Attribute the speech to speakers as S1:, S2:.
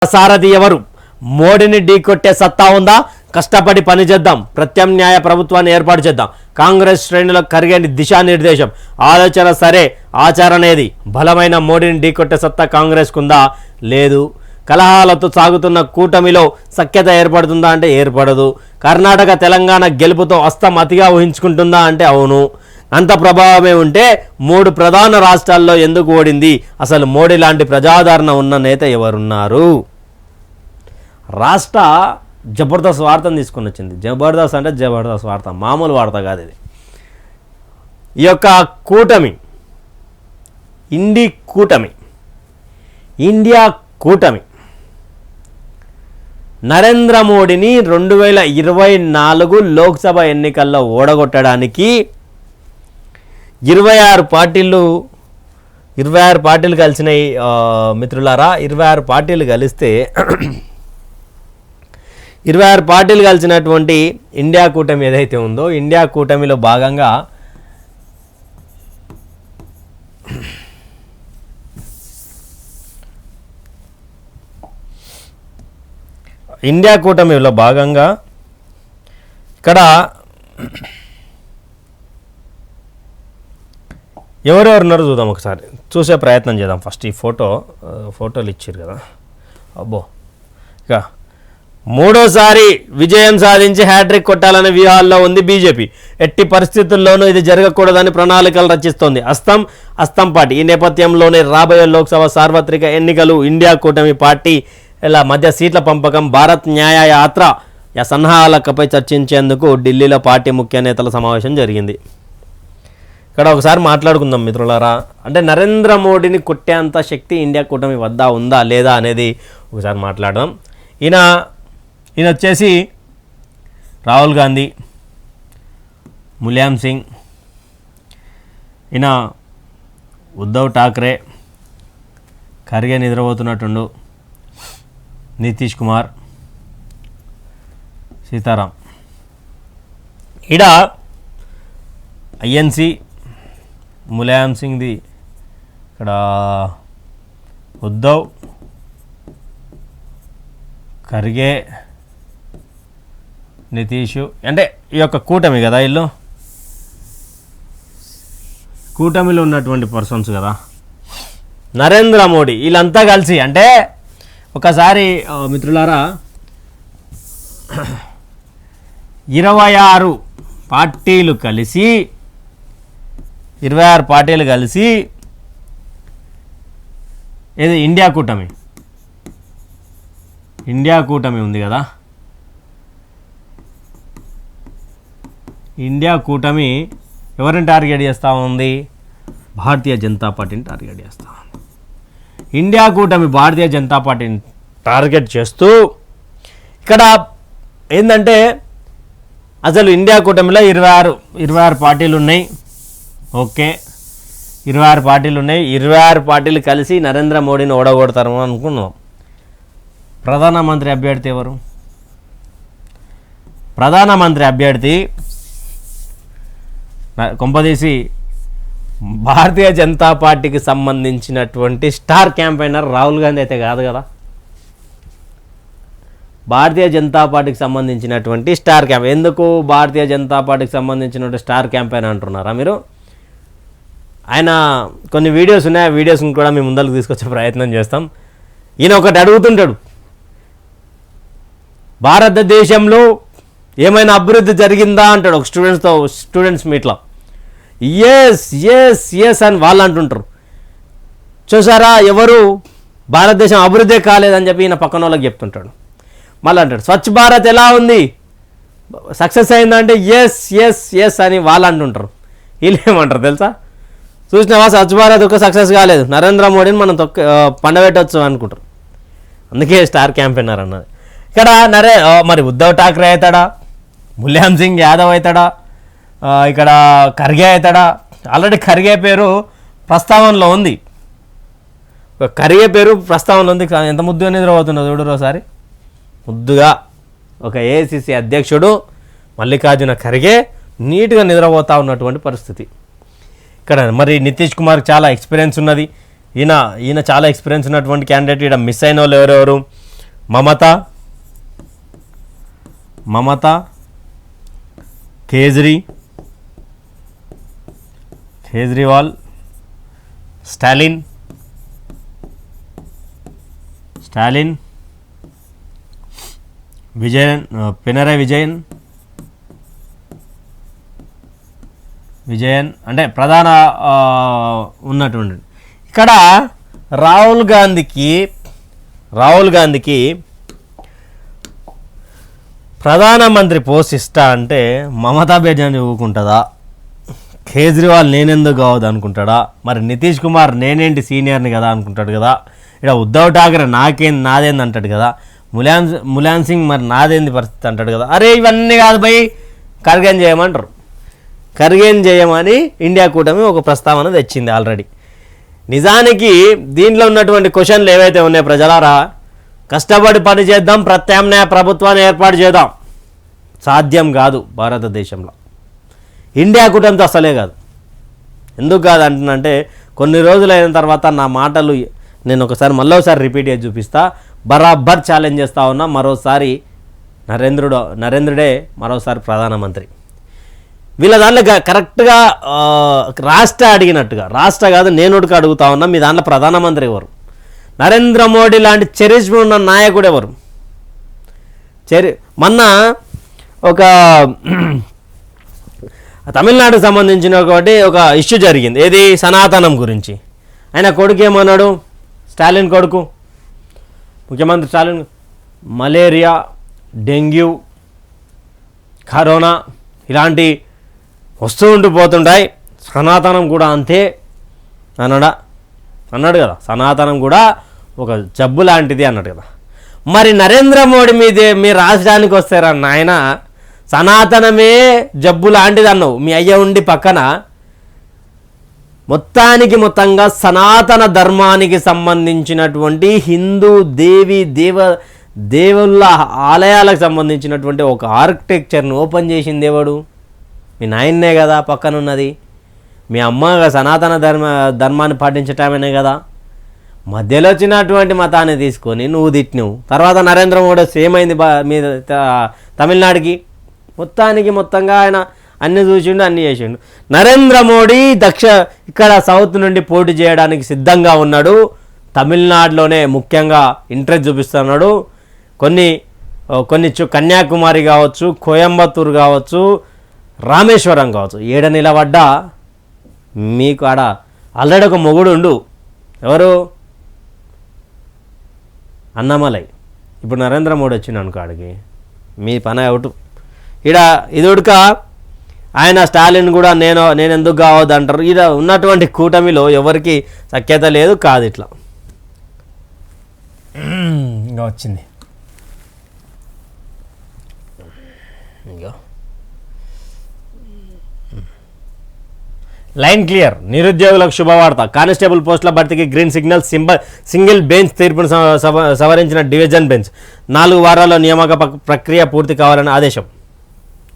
S1: సారథి ఎవరు? మోడీని ఢీకొట్టే సత్తా ఉందా? కష్టపడి పని చేద్దాం, ప్రత్యామ్నాయ ప్రభుత్వాన్ని ఏర్పాటు చేద్దాం. కాంగ్రెస్ శ్రేణులకు కరిగేని దిశానిర్దేశం. ఆలోచన సరే, ఆచరణేది? బలమైన మోడీని ఢీకొట్టే సత్తా కాంగ్రెస్ కుందా? లేదు. కలహాలతో సాగుతున్న కూటమిలో సఖ్యత ఏర్పడుతుందా అంటే ఏర్పడదు. కర్ణాటక తెలంగాణ గెలుపుతో అస్తం అతిగా ఊహించుకుంటుందా అంటే అవును. అంత ప్రభావమే ఉంటే 3 ప్రధాన రాష్ట్రాల్లో ఎందుకు ఓడింది? అసలు మోడీ లాంటి ప్రజాదరణ ఉన్న నేత ఎవరున్నారు? రాష్ట్ర జబర్దస్త్ వార్తను తీసుకొని వచ్చింది. జబర్దస్త్ అంటే జబర్దస్త్ వార్త, మామూలు వార్త కాదు ఇది. ఈ యొక్క కూటమి, ఇండియా కూటమి నరేంద్ర మోడీని 2024 లోక్సభ ఎన్నికల్లో ఓడగొట్టడానికి 26 పార్టీలు కలిసినాయి మిత్రులారా. 26 పార్టీలు కలిస్తే 26 పార్టీలు కలిసినటువంటి ఇండియా కూటమి ఏదైతే ఉందో, ఇండియా కూటమిలో భాగంగా ఇక్కడ ఎవరెవరున్నారో చూద్దాం, ఒకసారి చూసే ప్రయత్నం చేద్దాం. ఫస్ట్ ఈ ఫోటోలు ఇచ్చారు కదా, అబ్బో. ఇక మూడోసారి విజయం సాధించి హ్యాట్రిక్ కొట్టాలనే వ్యూహాల్లో ఉంది బీజేపీ. ఎట్టి పరిస్థితుల్లోనూ ఇది జరగకూడదని ప్రణాళికలు రచిస్తోంది అస్తం పార్టీ. ఈ నేపథ్యంలోనే రాబోయే లోక్సభ సార్వత్రిక ఎన్నికలు, ఇండియా కూటమి పార్టీ ఇలా మధ్య సీట్ల పంపకం, భారత్ న్యాయ యాత్ర సన్నాహాలపై చర్చించేందుకు ఢిల్లీలో పార్టీ ముఖ్య నేతల సమావేశం జరిగింది. ఇక్కడ ఒకసారి మాట్లాడుకుందాం మిత్రులారా. అంటే నరేంద్ర మోడీని కొట్టేంత శక్తి ఇండియా కూటమి వద్ద ఉందా లేదా అనేది ఒకసారి మాట్లాడదాం. ఈయన వచ్చేసి రాహుల్ గాంధీ, ములాయం సింగ్, ఈయన ఉద్ధవ్ ఠాక్రే, ఖర్గే నిద్రపోతున్నట్టుండు, నితీష్ కుమార్, సీతారాం. ఈడ ఐఎన్సి ములాయం సింగ్ది, ఇక్కడ ఉద్ధవ్, ఖర్గే, నితీష్. అంటే ఈ యొక్క కూటమి కదా, వీళ్ళు కూటమిలో ఉన్నటువంటి పర్సన్స్ కదా. నరేంద్ర మోడీ వీళ్ళంతా కలిసి, అంటే ఒకసారి మిత్రులారా 26 పార్టీలు కలిసి ఏది ఇండియా కూటమి ఉంది కదా. ఇండియా కూటమి ఎవరిని టార్గెట్ చేస్తూ ఉంది? భారతీయ జనతా పార్టీని టార్గెట్ చేస్తూ ఉంది. ఇండియా కూటమి భారతీయ జనతా పార్టీని టార్గెట్ చేస్తూ ఇక్కడ ఏంటంటే, అసలు ఇండియా కూటమిలో 26 పార్టీలు ఉన్నాయి. ఓకే, 26 పార్టీలు ఉన్నాయి. 26 పార్టీలు కలిసి నరేంద్ర మోడీని ఓడగొడతారు అనుకున్నాం. ప్రధానమంత్రి అభ్యర్థి ఎవరు? ప్రధానమంత్రి అభ్యర్థి కొంపదీసి భారతీయ జనతా పార్టీకి సంబంధించినటువంటి స్టార్ క్యాంపెయినర్ రాహుల్ గాంధీ అయితే కాదు కదా. భారతీయ జనతా పార్టీకి సంబంధించినటువంటి స్టార్ క్యాంపెయిన్. ఎందుకు భారతీయ జనతా పార్టీకి సంబంధించినటువంటి స్టార్ క్యాంపెయిన్ అంటున్నారా మీరు? ఆయన కొన్ని వీడియోస్ ఉన్నాయి, ఆ వీడియోస్ని కూడా మేము ముందరకు తీసుకొచ్చే ప్రయత్నం చేస్తాం. ఈయన ఒకటి అడుగుతుంటాడు, భారతదేశంలో ఏమైనా అభివృద్ధి జరిగిందా అంటాడు ఒక స్టూడెంట్స్ మీట్లో. ఎస్ అని వాళ్ళు అంటుంటారు. చూసారా, ఎవరు భారతదేశం అభివృద్ధి కాలేదని చెప్పి ఈయన పక్కన వాళ్ళకి చెప్తుంటాడు. మళ్ళీ అంటాడు, స్వచ్ఛ భారత్ ఎలా ఉంది, సక్సెస్ అయిందంటే ఎస్ అని వాళ్ళు అంటుంటారు. వీళ్ళు ఏమంటారు తెలుసా? చూసినావా, స్వచ్ఛ భారత్ ఒక సక్సెస్ కాలేదు, నరేంద్ర మోడీని మనం పండబెట్టవచ్చు అనుకుంటారు. అందుకే స్టార్ క్యాంపెయినర్ అన్నది. ఇక్కడ మరి ఉద్ధవ్ ఠాక్రే అవుతాడా, ములాయం సింగ్ యాదవ్ అవుతాడా, ఇక్కడ ఖర్గే అవుతాడా? ఆల్రెడీ ఖర్గే పేరు ప్రస్తావనలో ఉంది. ఎంత ముద్దుగా నిద్రపోతున్నది చూడరు ఒకసారి. ముద్దుగా ఒక ఏఐసిసి అధ్యక్షుడు మల్లికార్జున ఖర్గే నీట్గా నిద్రపోతూ ఉన్నటువంటి పరిస్థితి. ఇక్కడ మరి నితీష్ కుమార్కి చాలా ఎక్స్పీరియన్స్ ఉన్నది. ఈయన చాలా ఎక్స్పీరియన్స్ ఉన్నటువంటి క్యాండిడేట్. ఇక్కడ మిస్ అయిన వాళ్ళు ఎవరెవరు? మమత కేజ్రీవాల్, స్టాలిన్, పినరయ్ విజయన్ అంటే ప్రధాన ఉన్నటువంటి. ఇక్కడ రాహుల్ గాంధీకి ప్రధానమంత్రి పోస్ట్ ఇస్తా అంటే మమతా బెనర్జీ ఊరుకుంటుందా? కేజ్రీవాల్ నేనెందుకు కావద్దు అనుకుంటాడా? మరి నితీష్ కుమార్ నేనేంటి సీనియర్ని కదా అనుకుంటాడు కదా. ఇక్కడ ఉద్ధవ్ ఠాకరే నాదేంది అంటాడు కదా. ములాయం సింగ్ మరి నాదేంది పరిస్థితి అంటాడు కదా. అరే ఇవన్నీ కాదు భయ్, ఖర్గేని చేయమంటారు. ఖర్గేని చేయమని ఇండియా కూటమి ఒక ప్రస్తావన తెచ్చింది ఆల్రెడీ. నిజానికి దీంట్లో ఉన్నటువంటి క్వశ్చన్లు ఏవైతే ఉన్నాయో ప్రజలారా, కష్టపడి పని చేద్దాం, ప్రత్యామ్నాయ ప్రభుత్వాన్ని ఏర్పాటు చేద్దాం, సాధ్యం కాదు భారతదేశంలో. ఇండియా కూటమితో అసలే కాదు. ఎందుకు కాదు అంటున్నంటే, కొన్ని రోజులు అయిన తర్వాత నా మాటలు నేను మళ్ళీ రిపీట్ చేసి చూపిస్తా. బరాబర్ ఛాలెంజ్ చేస్తూ ఉన్నా. మరోసారి నరేంద్రుడే మరోసారి ప్రధానమంత్రి. వీళ్ళ దాంట్లో కరెక్ట్గా రాష్ట్ర అడిగినట్టుగా, రాష్ట్ర కాదు నేను ఒకటి అడుగుతా ఉన్నా, మీ దాంట్లో ప్రధానమంత్రి ఎవరు? నరేంద్ర మోడీ లాంటి చరిష్మ ఉన్న నాయకుడు ఎవరు? మొన్న ఒక తమిళనాడుకు సంబంధించిన ఒక ఇష్యూ జరిగింది. ఏది? సనాతనం గురించి. ఆయన కొడుకు ఏమన్నాడు? స్టాలిన్ కొడుకు, ముఖ్యమంత్రి స్టాలిన్, మలేరియా, డెంగ్యూ, కరోనా ఇలాంటి వస్తూ ఉంటూ పోతుంటాయి, సనాతనం కూడా అంతే అన్నాడు కదా. సనాతనం కూడా ఒక జబ్బు లాంటిది అన్నాడు కదా. మరి నరేంద్ర మోడీ మీ రాష్ట్రానికి వస్తారా నాయన, సనాతనమే జబ్బు లాంటిది అన్నావు. మీ అయ్య ఉండి పక్కన మొత్తంగా సనాతన ధర్మానికి సంబంధించినటువంటి హిందూ దేవుళ్ళ ఆలయాలకు సంబంధించినటువంటి ఒక ఆర్కిటెక్చర్ని ఓపెన్ చేసింది ఎవడు? మీ నాయన్నే కదా పక్కనున్నది. మీ అమ్మ సనాతన ధర్మాన్ని పాటించటమేనే కదా. మధ్యలో వచ్చినటువంటి మతాన్ని తీసుకొని నువ్వు తిట్టినవు. తర్వాత నరేంద్ర మోడీ సేమ్ అయింది మీద తమిళనాడుకి. మొత్తంగా ఆయన అన్ని చూసిండు, అన్నీ చేసిండు. నరేంద్ర మోడీ ఇక్కడ సౌత్ నుండి పోటీ చేయడానికి సిద్ధంగా ఉన్నాడు. తమిళనాడులోనే ముఖ్యంగా ఇంట్రెస్ట్ చూపిస్తున్నాడు. కొన్ని కన్యాకుమారి కావచ్చు, కోయంబత్తూరు కావచ్చు, రామేశ్వరం కావచ్చు, ఏడ నిలబడ్డా మీకు ఆడ ఆల్రెడీ ఒక మొగుడు ఉండు. ఎవరు? అన్నమలై. ఇప్పుడు నరేంద్ర మోడీ వచ్చిండు అనుకో ఆడికి, మీ పని అవుట్. ఇది ఉడక ఆయన స్టాలిన్ కూడా నేను ఎందుకు కావద్దు అంటారు. ఈడ ఉన్నటువంటి కూటమిలో ఎవరికి సఖ్యత లేదు కాదు. ఇట్లా ఇంకా వచ్చింది. Line clear. నిరుద్యోగులకు శుభవార్త. కానిస్టేబుల్ పోస్టుల భర్తీకి గ్రీన్ సిగ్నల్. సింగిల్ బెంచ్ తీర్పును సవరించిన డివిజన్ బెంచ్. 4 వారాల్లో నియామక ప్రక్రియ పూర్తి కావాలని ఆదేశం.